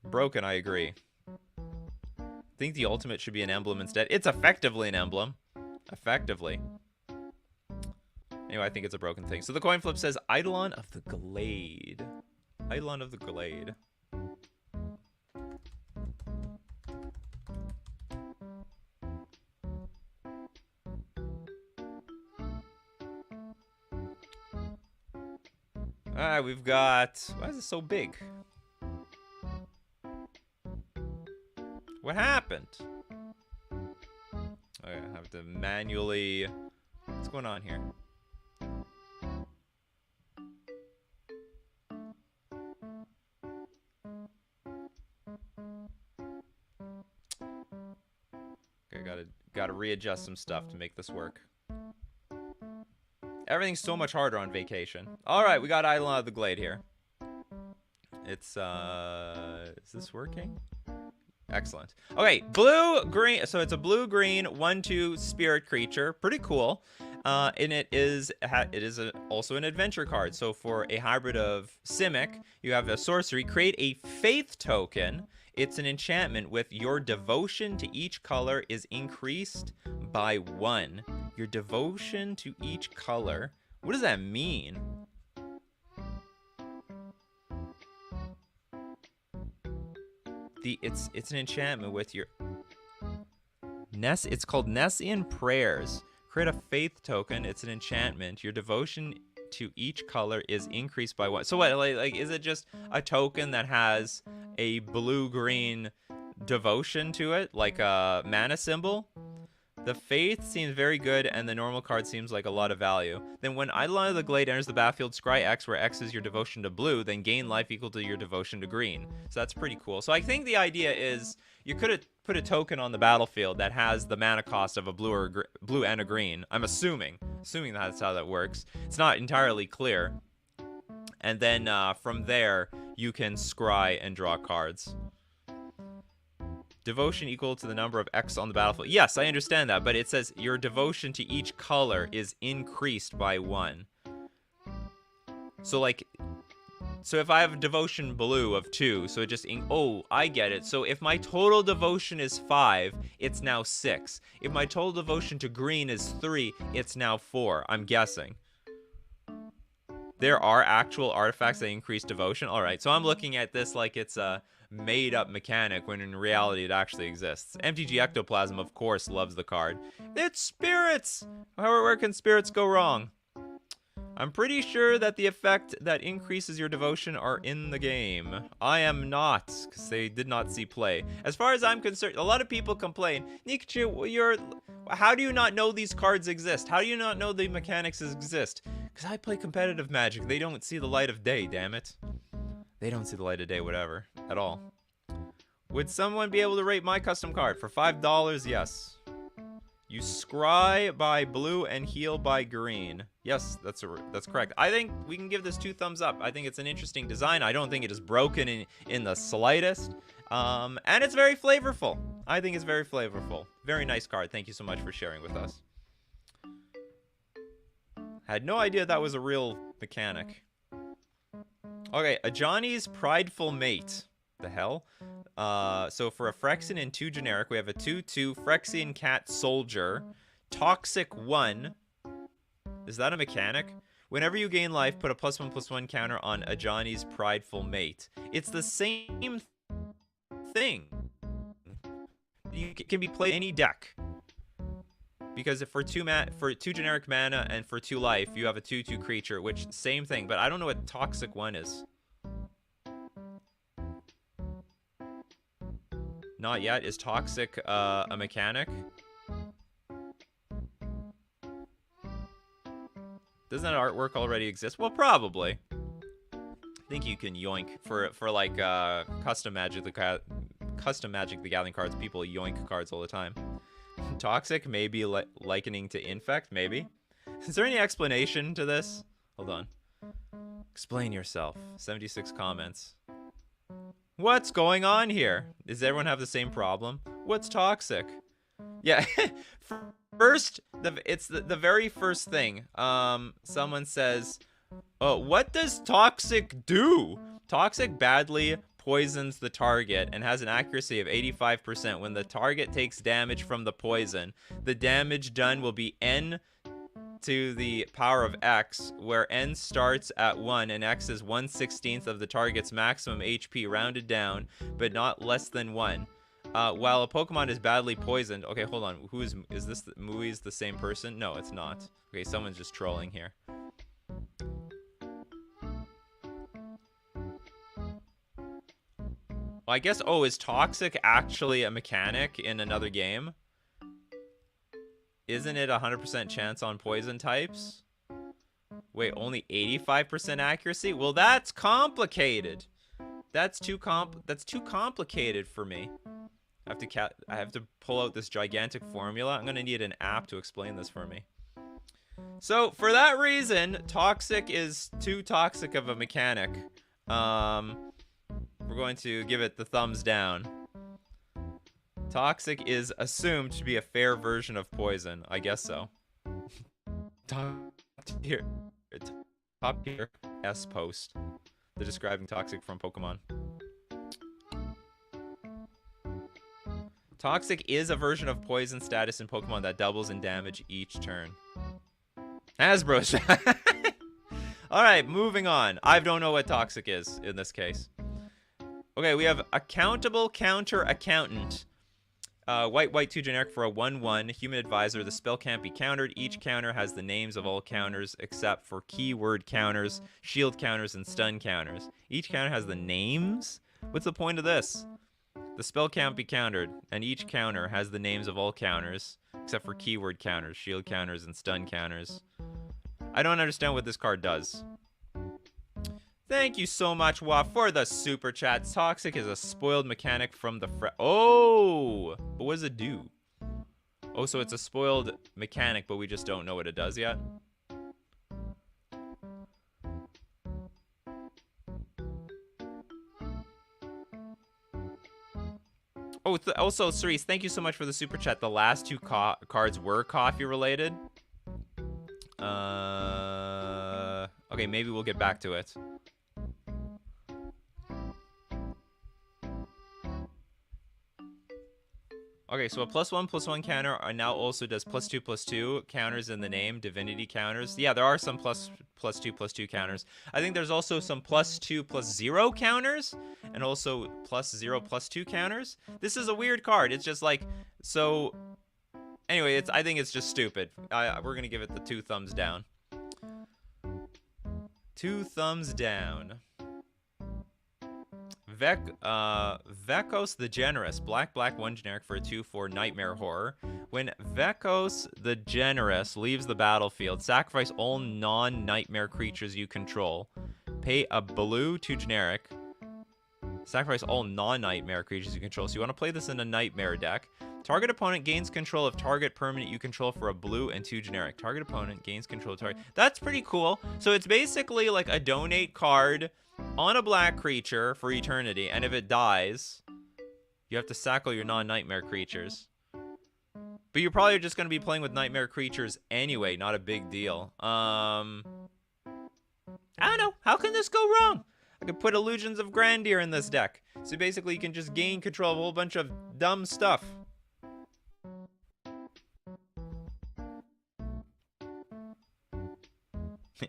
Speaker 1: Broken, I agree. I think the ultimate should be an emblem instead. It's effectively an emblem. Effectively. Anyway, I think it's a broken thing. So the coin flip says Eidolon of the Glade. Eidolon of the Glade. Alright, we've got... Why is it so big? What happened? Okay, I have to manually... What's going on here? Okay, gotta readjust some stuff to make this work. Everything's so much harder on vacation. Alright, we got Eidolon of the Glade here. It's, is this working? Excellent. Okay, blue-green. So it's a blue-green 1/2 spirit creature. Pretty cool. And it is also an adventure card. So for a hybrid of Simic, you have a sorcery. Create a faith token. It's an enchantment with your devotion to each color is increased by 1. Your devotion to each color. What does that mean? It's an enchantment with your it's called Nessian Prayers. Create a faith token. It's an enchantment. Your devotion to each color is increased by 1. So what, like is it just a token that has a blue-green devotion to it, like a mana symbol? The Faith seems very good, and the normal card seems like a lot of value. Then when Eidolon of the Glade enters the battlefield, scry X, where X is your devotion to blue, then gain life equal to your devotion to green. So that's pretty cool. So I think the idea is you could have put a token on the battlefield that has the mana cost of a blue and a green. I'm assuming that's how that works. It's not entirely clear. And then from there, you can scry and draw cards. Devotion equal to the number of X on the battlefield. Yes, I understand that, but it says your devotion to each color is increased by 1. So like, so if I have a devotion blue of 2, so it just, oh, I get it. So if my total devotion is 5, it's now 6. If my total devotion to green is 3, it's now 4, I'm guessing. There are actual artifacts that increase devotion. All right, so I'm looking at this like it's a made-up mechanic when in reality it actually exists. MTG Ectoplasm, of course, loves the card. It's spirits! Where can spirits go wrong? I'm pretty sure that the effect that increases your devotion are in the game. I am not, because they did not see play. As far as I'm concerned, a lot of people complain, Nikachu, how do you not know these cards exist? How do you not know the mechanics exist? Because I play competitive Magic. They don't see the light of day, damn it. They don't see the light of day, whatever, at all. Would someone be able to rate my custom card? For $5, yes. You scry by blue and heal by green. Yes, that's correct. I think we can give this 2 thumbs up. I think it's an interesting design. I don't think it is broken in the slightest. And it's very flavorful. I think it's very flavorful. Very nice card. Thank you so much for sharing with us. Had no idea that was a real mechanic. Okay, Ajani's Prideful Mate. The hell? So for a Phyrexian and 2 generic, we have a 2/2 Phyrexian Cat Soldier. Toxic 1. Is that a mechanic? Whenever you gain life, put a +1/+1 counter on Ajani's Prideful Mate. It's the same thing. It can be played in any deck. Because if for 2 generic mana and for 2 life, you have a 2/2 creature, which same thing, but I don't know what Toxic 1 is. Not yet. Is Toxic a mechanic? Doesn't that artwork already exist? Well, probably. I think you can yoink for like custom Magic the Gathering cards. People yoink cards all the time. Toxic, maybe likening to Infect, maybe. Is there any explanation to this? Hold on. Explain yourself. 76 comments. What's going on here? Does everyone have the same problem? What's toxic? Yeah. First, it's the very first thing. Someone says, "Oh, what does toxic do?" Toxic badly poisons the target and has an accuracy of 85%. When the target takes damage from the poison, the damage done will be n to the power of x, where n starts at 1 and x is 1/16 of the target's maximum HP rounded down, but not less than 1. While a Pokemon is badly poisoned... Okay, hold on. Is this... Mui's the same person? No, it's not. Okay, someone's just trolling here. Well, I guess... Oh, is Toxic actually a mechanic in another game? Isn't it 100% chance on poison types? Wait, only 85% accuracy? Well, that's complicated. That's too complicated for me. I have to pull out this gigantic formula. I'm gonna need an app to explain this for me. So for that reason, Toxic is too toxic of a mechanic. We're going to give it the thumbs down. Toxic is assumed to be a fair version of poison. I guess so. Top tier S post. They're describing Toxic from Pokemon. Toxic is a version of poison status in Pokemon that doubles in damage each turn. Hasbro. Alright, moving on. I don't know what Toxic is in this case. Okay, we have Accountable Counter Accountant. White, 2 generic for a 1/1 human advisor. The spell can't be countered. Each counter has the names of all counters except for keyword counters, shield counters, and stun counters. Each counter has the names? What's the point of this? The spell can't be countered, and each counter has the names of all counters except for keyword counters, shield counters, and stun counters. I don't understand what this card does. Thank you so much, Wa, for the super chat. Toxic is a spoiled mechanic from the Oh! But what does it do? Oh, so it's a spoiled mechanic, but we just don't know what it does yet? Oh, also, Cerise, thank you so much for the super chat. The last two cards were coffee related. Okay, maybe we'll get back to it. Okay, so a +1/+1 counter now also does +2/+2 counters in the name, divinity counters. Yeah, there are some +2/+2 counters. I think there's also some +2/+0 counters, and also +0/+2 counters. This is a weird card. It's just like, so anyway, I think it's just stupid. We're gonna give it the 2 thumbs down. 2 thumbs down. Vecos the Generous. Black, 1 generic for a 2/4 nightmare horror. When Vecos the Generous leaves the battlefield, sacrifice all non-nightmare creatures you control. Pay a blue 2 generic. Sacrifice all non-nightmare creatures you control. So you want to play this in a nightmare deck. Target opponent gains control of target permanent you control for a blue and 2 generic. Target opponent gains control of target. That's pretty cool. So it's basically like a donate card on a black creature for eternity, and if it dies, you have to sack all your non-nightmare creatures. But you're probably just going to be playing with nightmare creatures anyway, not a big deal. I don't know. How can this go wrong? I could put Illusions of Grandeur in this deck. So basically you can just gain control of a whole bunch of dumb stuff.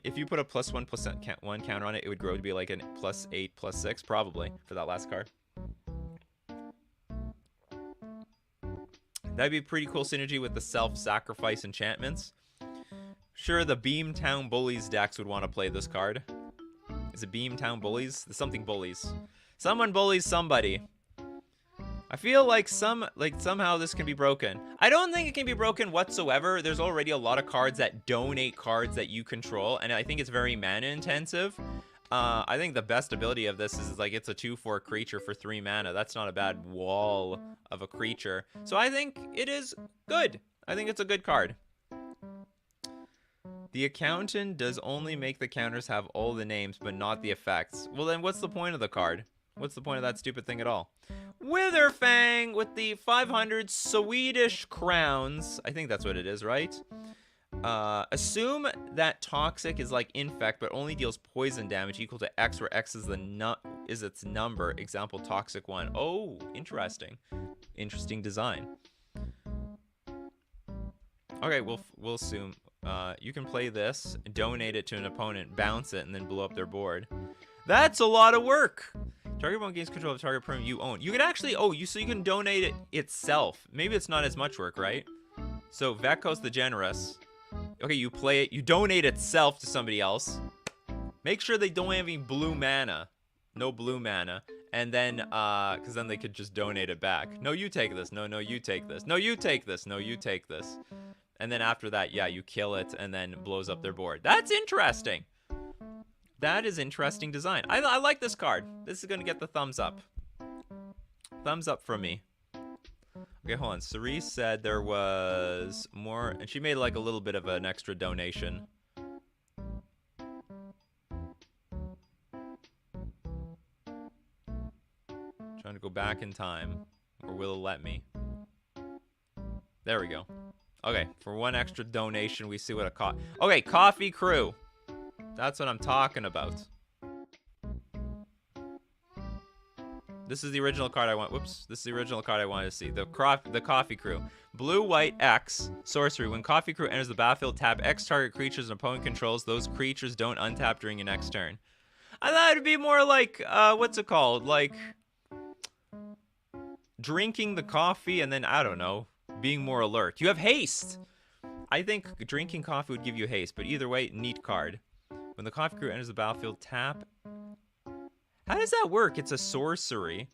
Speaker 1: If you put a +1/+1 counter on it, it would grow to be like a +8/+6, probably, for that last card. That'd be a pretty cool synergy with the self-sacrifice enchantments. Sure, the Beamtown Bullies decks would want to play this card. Is it Beamtown Bullies? There's something bullies. Someone bullies somebody. I feel like somehow this can be broken. I don't think it can be broken whatsoever. There's already a lot of cards that donate cards that you control, and I think it's very mana intensive. I think the best ability of this is like it's a 2/4 creature for 3 mana. That's not a bad wall of a creature. So I think it is good. I think it's a good card. The accountant does only make the counters have all the names, but not the effects. Well, then what's the point of the card? What's the point of that stupid thing at all? Witherfang with the 500 Swedish crowns. I think that's what it is, right? Assume that Toxic is like Infect, but only deals poison damage equal to X, where X is its number. Example, Toxic 1. Oh, interesting. Interesting design. Okay, we'll assume. You can play this, donate it to an opponent, bounce it, and then blow up their board. That's a lot of work. Target opponent gains control of target permanent you own. You can actually, so you can donate it itself. Maybe it's not as much work, right? So Vecos the Generous. Okay, you play it, you donate itself to somebody else. Make sure they don't have any blue mana. No blue mana. And then, because then they could just donate it back. No, you take this. No, you take this. No, you take this. No, you take this. And then after that, yeah, you kill it and then blows up their board. That's interesting. That is interesting design. I like this card. This is going to get the thumbs up. Thumbs up from me. Okay, hold on. Cerise said there was more, and she made like a little bit of an extra donation. Trying to go back in time. Or will it let me? There we go. Okay, for one extra donation, we see what it cost. Okay, Coffee Crew. That's what I'm talking about. This is the original card I want. Whoops. This is the original card I wanted to see. The Coffee Crew. Blue, white, X. Sorcery. When Coffee Crew enters the battlefield, tap X target creatures an opponent controls. Those creatures don't untap during your next turn. I thought it'd be more like, what's it called? Like, drinking the coffee and then, I don't know, being more alert. You have haste. I think drinking coffee would give you haste, but either way, neat card. When the coffee crew enters the battlefield, tap. How does that work? It's a sorcery.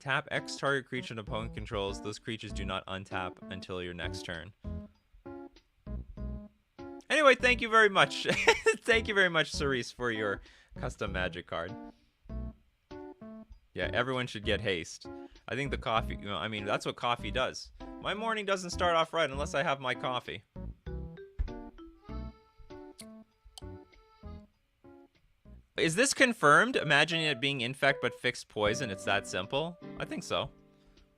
Speaker 1: Tap X target creature an opponent controls. Those creatures do not untap until your next turn. Anyway, thank you very much. Thank you very much, Cerise, for your custom magic card. Yeah, everyone should get haste. I think the coffee, you know, I mean, that's what coffee does. My morning doesn't start off right unless I have my coffee. Is this confirmed? Imagining it being infect but fixed poison. It's that simple. I think so.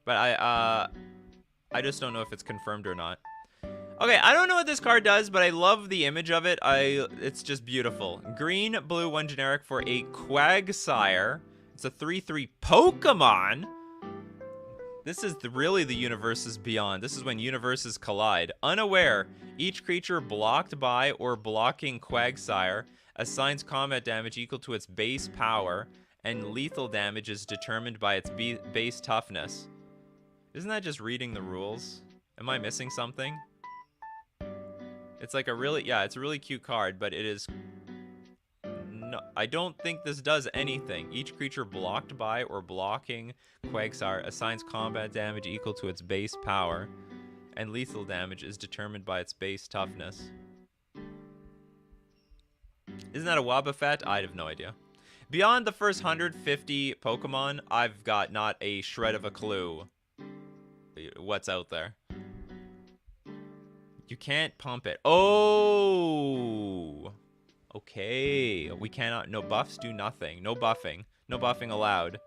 Speaker 1: But I just don't know if it's confirmed or not. Okay, I don't know what this card does, but I love the image of it. It's just beautiful. Green, blue, 1 generic for a Quagsire. It's a 3/3 Pokemon. This is really the universes beyond. This is when universes collide. Unaware, each creature blocked by or blocking Quagsire assigns combat damage equal to its base power, and lethal damage is determined by its base toughness. Isn't that just reading the rules? Am I missing something? It's like a really, yeah, it's a really cute card, but it is, no, I don't think this does anything. Each creature blocked by or blocking Quagsire assigns combat damage equal to its base power, and lethal damage is determined by its base toughness. Isn't that a Wobbuffet? I have no idea. Beyond the first 150 Pokemon, I've got not a shred of a clue what's out there. You can't pump it. Oh! Okay. We cannot. No buffs do nothing. No buffing. No buffing allowed.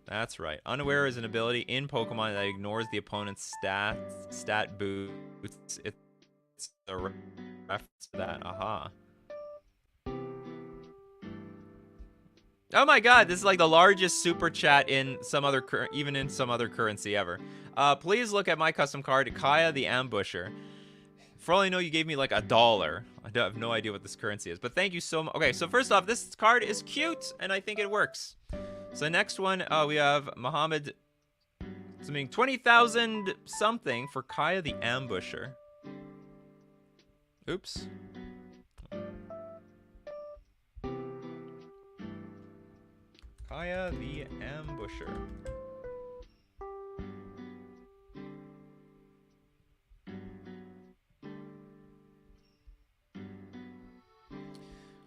Speaker 1: That's right. Unaware is an ability in Pokemon that ignores the opponent's stat boosts. It's a reference to that. Aha. Oh my god, this is like the largest super chat in some other even in some other currency ever. Please look at my custom card, Kaya the Ambusher. For all I know, you gave me like $1. I have no idea what this currency is, but thank you so much. Okay, so first off, this card is cute, and I think it works. So next one, we have Muhammad, something 20,000 something for Kaya the Ambusher. Oops. Kaya the Ambusher.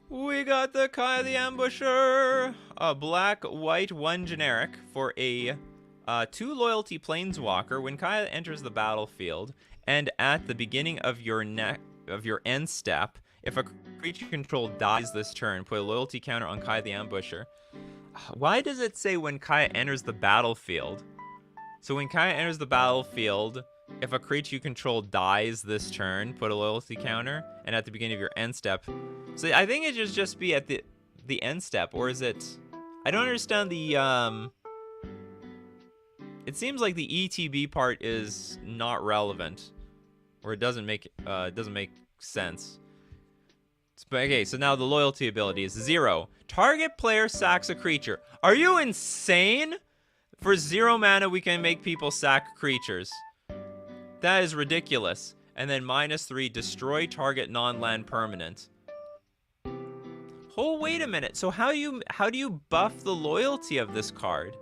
Speaker 1: We got the Kaya the Ambusher. A black, white, 1 generic for a 2 loyalty planeswalker. When Kaya enters the battlefield and at the beginning of your end step, if a creature controlled dies this turn, put a loyalty counter on Kaya the Ambusher. Why does it say when Kaya enters the battlefield? So when Kaya enters the battlefield, if a creature you control dies this turn, put a loyalty counter, and at the beginning of your end step. So I think it should just be at the end step, or is it? I don't understand the It seems like the ETB part is not relevant, or it doesn't make sense. But okay, so now the loyalty ability is 0. Target player sacks a creature. Are you insane? For 0 mana, we can make people sack creatures. That is ridiculous. And then -3, destroy target non-land permanent. Oh, wait a minute. So how do you buff the loyalty of this card?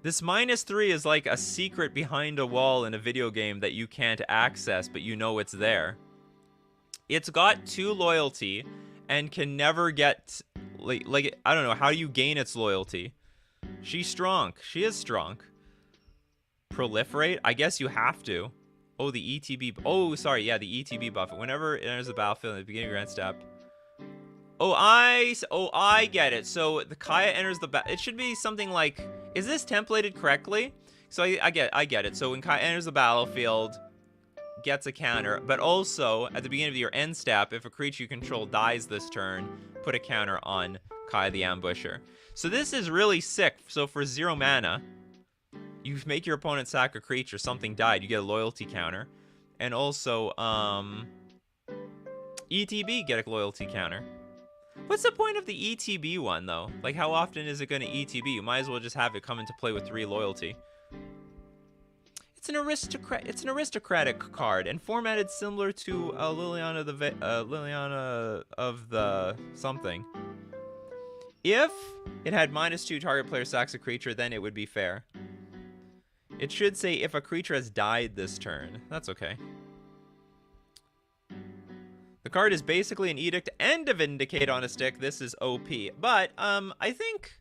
Speaker 1: This -3 is like a secret behind a wall in a video game that you can't access, but you know it's there. It's got 2 loyalty and can never get, like I don't know, how do you gain its loyalty? She's strong. She is strong. Proliferate? I guess you have to. Oh, the ETB. Oh, sorry. Yeah, the ETB buff. Whenever it enters the battlefield at the beginning of your end step. Oh, I get it. So the Kaya enters the it should be something like, is this templated correctly? So I get it. So when Kaya enters the battlefield, gets a counter, but also at the beginning of your end step, if a creature you control dies this turn, put a counter on Kaya the Ambusher. So this is really sick. So for 0 mana, you make your opponent sack a creature, something died, you get a loyalty counter. And also, ETB, get a loyalty counter. What's the point of the ETB one, though? Like, how often is it going to ETB? You might as well just have it come into play with 3 loyalty. It's an aristocratic card and formatted similar to Liliana of the something. If it had -2 target player sacks a creature, then it would be fair. It should say if a creature has died this turn. That's okay. The card is basically an Edict and a Vindicate on a stick. This is OP. But, I think...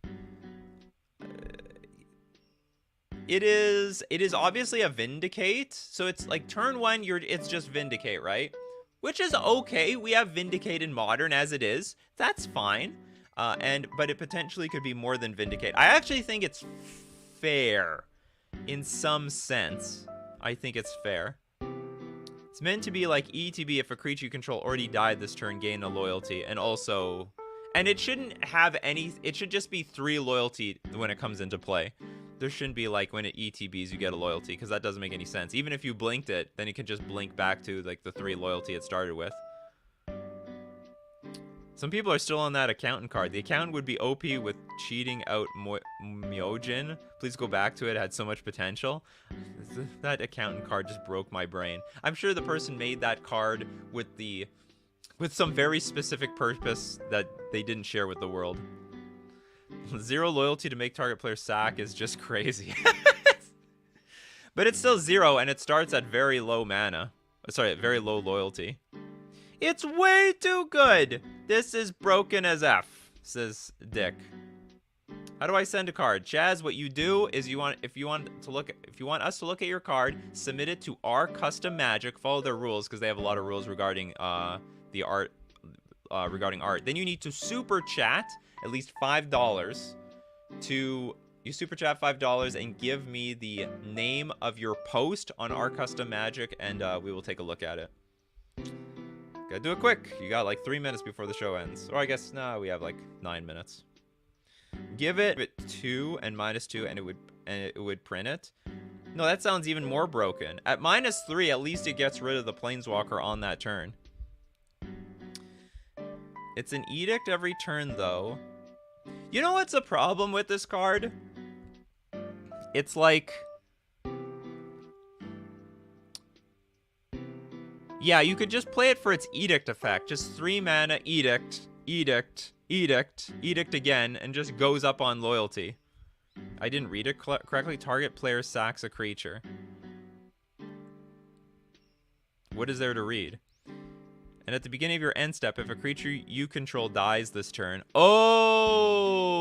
Speaker 1: It is obviously a Vindicate. So it's like turn 1, it's just Vindicate, right? Which is okay. We have Vindicate in Modern as it is. That's fine. But it potentially could be more than Vindicate. I actually think it's fair. In some sense. I think it's fair. It's meant to be like ETB if a creature you control already died this turn, gain a loyalty. And also... And it shouldn't have any... It should just be 3 loyalty when it comes into play. There shouldn't be like when it ETBs you get a loyalty, because that doesn't make any sense. Even if you blinked it, then you can just blink back to like the 3 loyalty it started with. Some people are still on that accountant card. The accountant would be OP with cheating out Myojin. Please go back to it. It had so much potential. That accountant card just broke my brain. I'm sure the person made that card with some very specific purpose that they didn't share with the world. 0 loyalty to make target player sack is just crazy. But it's still 0, and it starts at very low mana. Sorry, at very low loyalty. It's way too good. This is broken as F, says Dick. How do I send a card? Chaz, what you do is if you want us to look at your card, submit it to our custom magic, follow their rules because they have a lot of rules regarding the art Then you need to super chat at least $5 you super chat $5 and give me the name of your post on our custom magic, and we will take a look at it. Gotta do it quick. You got like 3 minutes before the show ends. Or I guess, no, we have like 9 minutes. Give it 2 and -2 and it would print it. No, that sounds even more broken. At -3, at least it gets rid of the Planeswalker on that turn. It's an Edict every turn, though. You know what's a problem with this card? It's like... Yeah, you could just play it for its Edict effect. Just 3 mana, Edict, Edict, Edict, Edict again, and just goes up on loyalty. I didn't read it correctly. Target player sacks a creature. What is there to read? And at the beginning of your end step, if a creature you control dies this turn... Oh!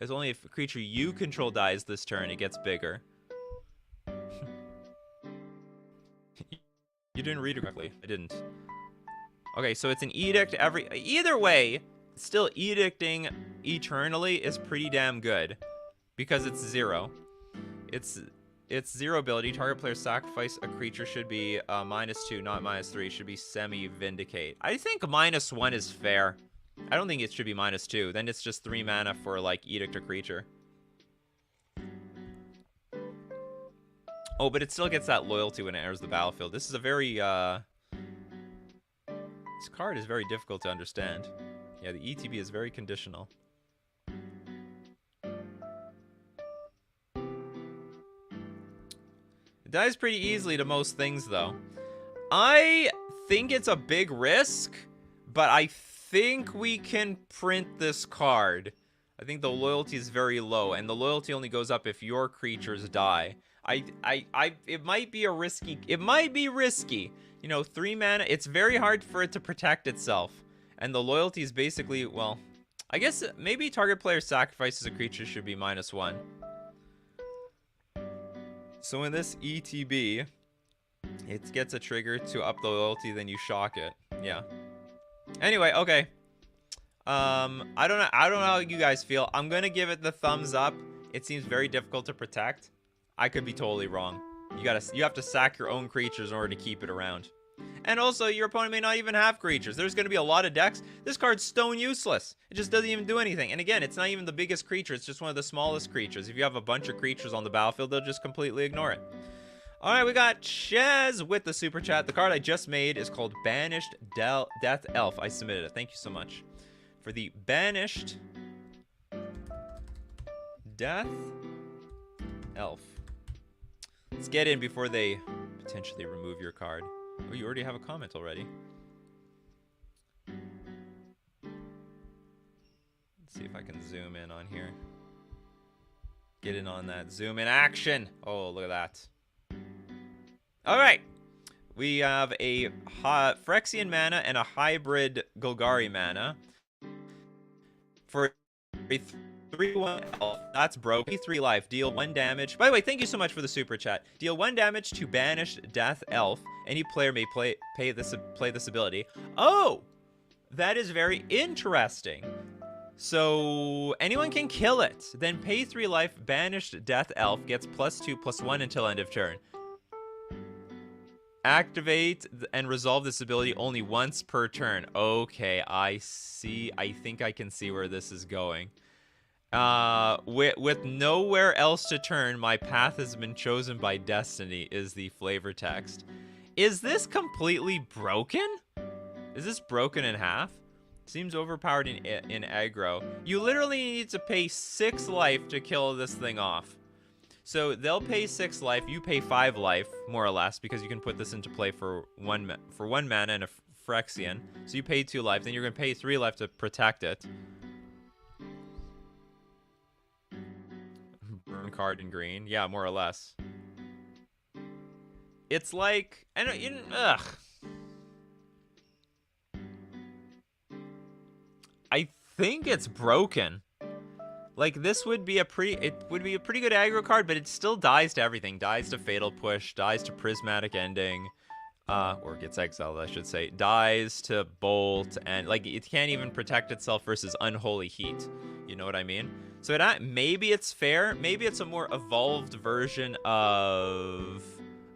Speaker 1: It's only if a creature you control dies this turn, it gets bigger. You didn't read it correctly. I didn't. Okay, so it's an Edict every... Either way, still Edicting eternally is pretty damn good. Because it's 0. It's 0 ability. Target player sacrifice a creature should be -2, not -3. Should be semi-vindicate. I think -1 is fair. I don't think it should be -2. Then it's just 3 mana for, like, Edict a creature. Oh, but it still gets that loyalty when it enters the battlefield. This is a very, This card is very difficult to understand. Yeah, the ETB is very conditional. It dies pretty easily to most things, though. I think it's a big risk, but I think we can print this card. I think the loyalty is very low, and the loyalty only goes up if your creatures die. It might be risky. You know, 3 mana, it's very hard for it to protect itself. And the loyalty is basically, well, I guess maybe target player sacrifices a creature should be -1. So in this ETB, it gets a trigger to up the loyalty, then you shock it. Yeah. Anyway, okay. I don't know how you guys feel. I'm gonna give it the thumbs up. It seems very difficult to protect. I could be totally wrong. You have to sack your own creatures in order to keep it around. And also, your opponent may not even have creatures. There's going to be a lot of decks. This card's stone useless. It just doesn't even do anything. And again, it's not even the biggest creature. It's just one of the smallest creatures. If you have a bunch of creatures on the battlefield, they'll just completely ignore it. All right, we got Chaz with the super chat. The card I just made is called Banished Death Elf. I submitted it. Thank you so much. for the Banished Death Elf. Let's get in before they potentially remove your card. Oh, you already have a comment already. Let's see if I can zoom in on here. Get in on that zoom in action. Oh, look at that. All right. We have a Phyrexian mana and a hybrid Golgari mana. For a 3/1 elf, that's broken. 3 life. Deal 1 damage. By the way, thank you so much for the super chat. Deal 1 damage to Banished Death Elf. Any player may play this ability. Oh! That is very interesting. So anyone can kill it. Then pay 3 life. Banished Death Elf gets +2/+1 until end of turn. Activate and resolve this ability only once per turn. Okay, I see. I think I can see where this is going. With nowhere else to turn, my path has been chosen by destiny is the flavor text. Is this completely broken? Is this broken in half? Seems overpowered in aggro. You literally need to pay 6 life to kill this thing off. So they'll pay 6 life, you pay 5 life, more or less, because you can put this into play for one mana and a Phyrexian. So you pay 2 life, then you're going to pay 3 life to protect it. Burn card in green. Yeah, more or less. It's like, I don't, ugh. I think it's broken. Like, this would be a pretty good aggro card, but it still dies to everything. Dies to Fatal Push, dies to Prismatic Ending, or gets exiled, I should say. Dies to Bolt, and, like, it can't even protect itself versus Unholy Heat. You know what I mean? So maybe it's fair. Maybe it's a more evolved version of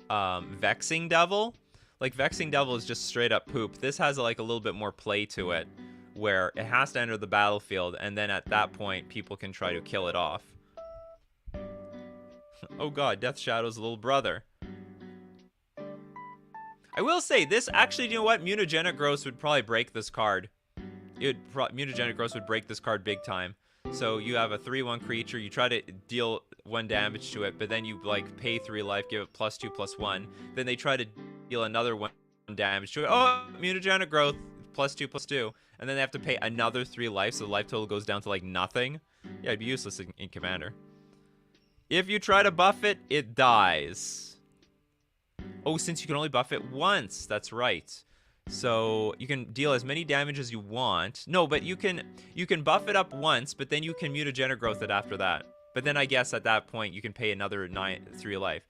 Speaker 1: Vexing Devil. Like, Vexing Devil is just straight up poop. This has, like, a little bit more play to it, where it has to enter the battlefield, and then at that point, people can try to kill it off. Oh god, Death Shadow's little brother. I will say, this actually, you know what? Mutagenic Growth would probably break this card. Mutagenic Growth would break this card big time. So you have a 3/1 creature, you try to deal 1 damage to it, but then you, like, pay 3 life, give it +2/+1. Then they try to deal another 1 damage to it. Oh, Mutagenic Growth, +2/+2. And then they have to pay another 3 life, so the life total goes down to, like, nothing. Yeah, it'd be useless in Commander. If you try to buff it, it dies. Oh, since you can only buff it once. That's right. So you can deal as many damage as you want. No, but you can buff it up once, but then you can Mutagenic Growth it after that. But then I guess at that point, you can pay another 3 life.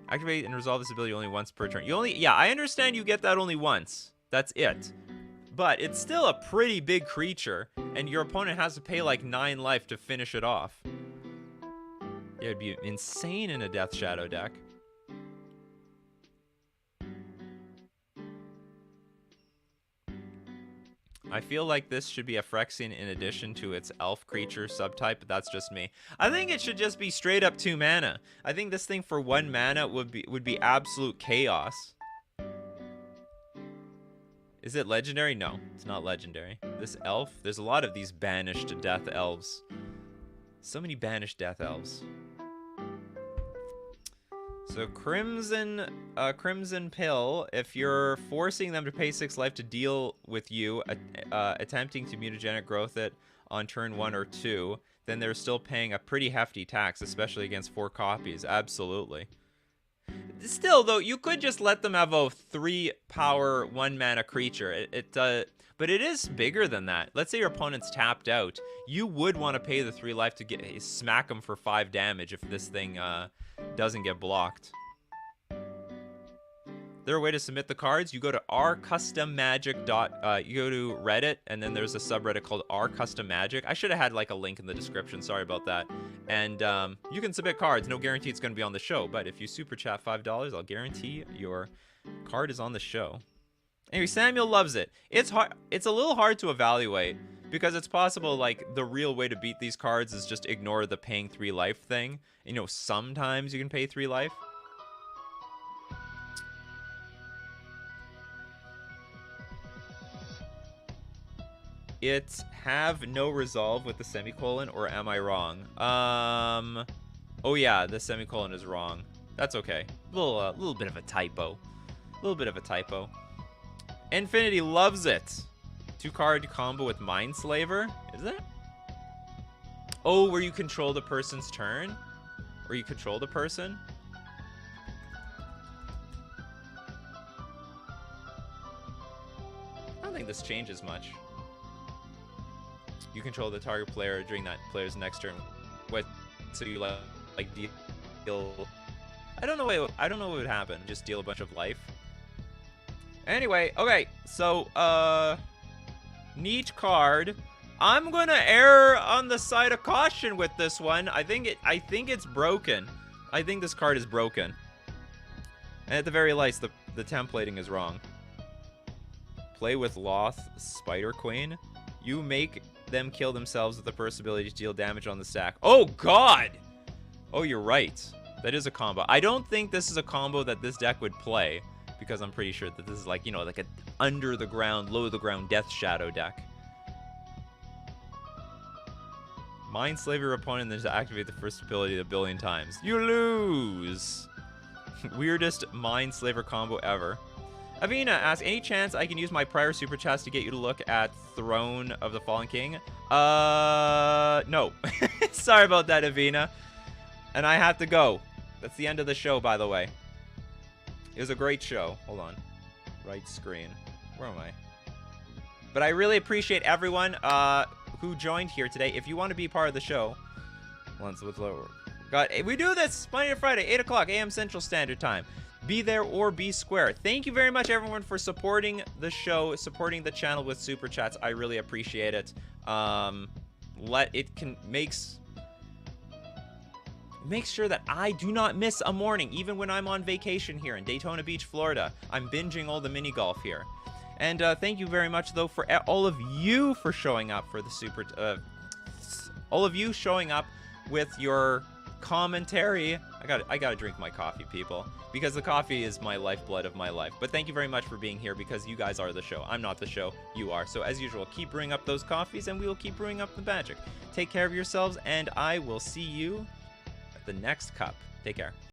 Speaker 1: Activate and resolve this ability only once per turn. Yeah, I understand you get that only once. That's it. But it's still a pretty big creature, and your opponent has to pay like 9 life to finish it off. Yeah, it'd be insane in a Death Shadow deck. I feel like this should be a Phyrexian in addition to its elf creature subtype, but that's just me. I think it should just be straight up 2 mana. I think this thing for 1 mana would be absolute chaos. Is it legendary? No, it's not legendary. This elf, there's a lot of these Banished Death Elves. So many Banished Death Elves. So Crimson Pill, if you're forcing them to pay 6 life to deal with you, attempting to Mutagenic Growth it on turn 1 or 2, then they're still paying a pretty hefty tax, especially against 4 copies. Absolutely. Still, though, you could just let them have a 3 power 1 mana creature. But it is bigger than that. Let's say your opponent's tapped out. You would want to pay the 3 life to smack them for 5 damage if this thing doesn't get blocked. There a way to submit the cards? You go to rcustommagic. You go to Reddit, and then there's a subreddit called rcustommagic. I should have had like a link in the description. Sorry about that. And you can submit cards. No guarantee it's going to be on the show, but if you super chat $5, I'll guarantee your card is on the show. Anyway, Samuel loves it. It's hard. It's a little hard to evaluate because it's possible like the real way to beat these cards is just ignore the paying 3 life thing. You know, sometimes you can pay 3 life. it have no resolve with the semicolon, or am I wrong? Oh yeah, the semicolon is wrong. That's okay. Little bit of a typo. A little bit of a typo. Infinity loves it. 2-card combo with Mindslaver. Is it? Oh, where you control the person's turn? Or you control the person? I don't think this changes much. You control the target player during that player's next turn. What? So you like deal? I don't know what would happen. Just deal a bunch of life. Anyway, okay. So neat card. I'm gonna err on the side of caution with this one. I think it's broken. I think this card is broken. And at the very least, the templating is wrong. Play with Loth Spider Queen. You make them kill themselves with the first ability to deal damage on the stack. Oh God! Oh, you're right. That is a combo. I don't think this is a combo that this deck would play, because I'm pretty sure that this is like, you know, like an under the ground, low the ground Death Shadow deck. Mindslave your opponent and then activate the first ability 1 billion times. You lose! Weirdest Mindslaver combo ever. Avina asks, any chance I can use my prior super chats to get you to look at Throne of the Fallen King? No. Sorry about that, Avina. And I have to go. That's the end of the show, by the way. It was a great show. Hold on. Right screen. Where am I? But I really appreciate everyone who joined here today. If you want to be part of the show, we do this Monday to Friday, 8 o'clock a.m. Central Standard Time. Be there or be square. Thank you very much, everyone, for supporting the show, supporting the channel with super chats. I really appreciate it. Makes sure that I do not miss a morning, even when I'm on vacation here in Daytona Beach, Florida. I'm binging all the mini golf here. And thank you very much, though, for all of you for showing up for the super... all of you showing up with your commentary. I gotta drink my coffee, people, because the coffee is my lifeblood of my life. But thank you very much for being here, because you guys are the show. I'm not the show. You are. So as usual, keep brewing up those coffees, and we will keep brewing up the magic. Take care of yourselves, and I will see you at the next cup. Take care.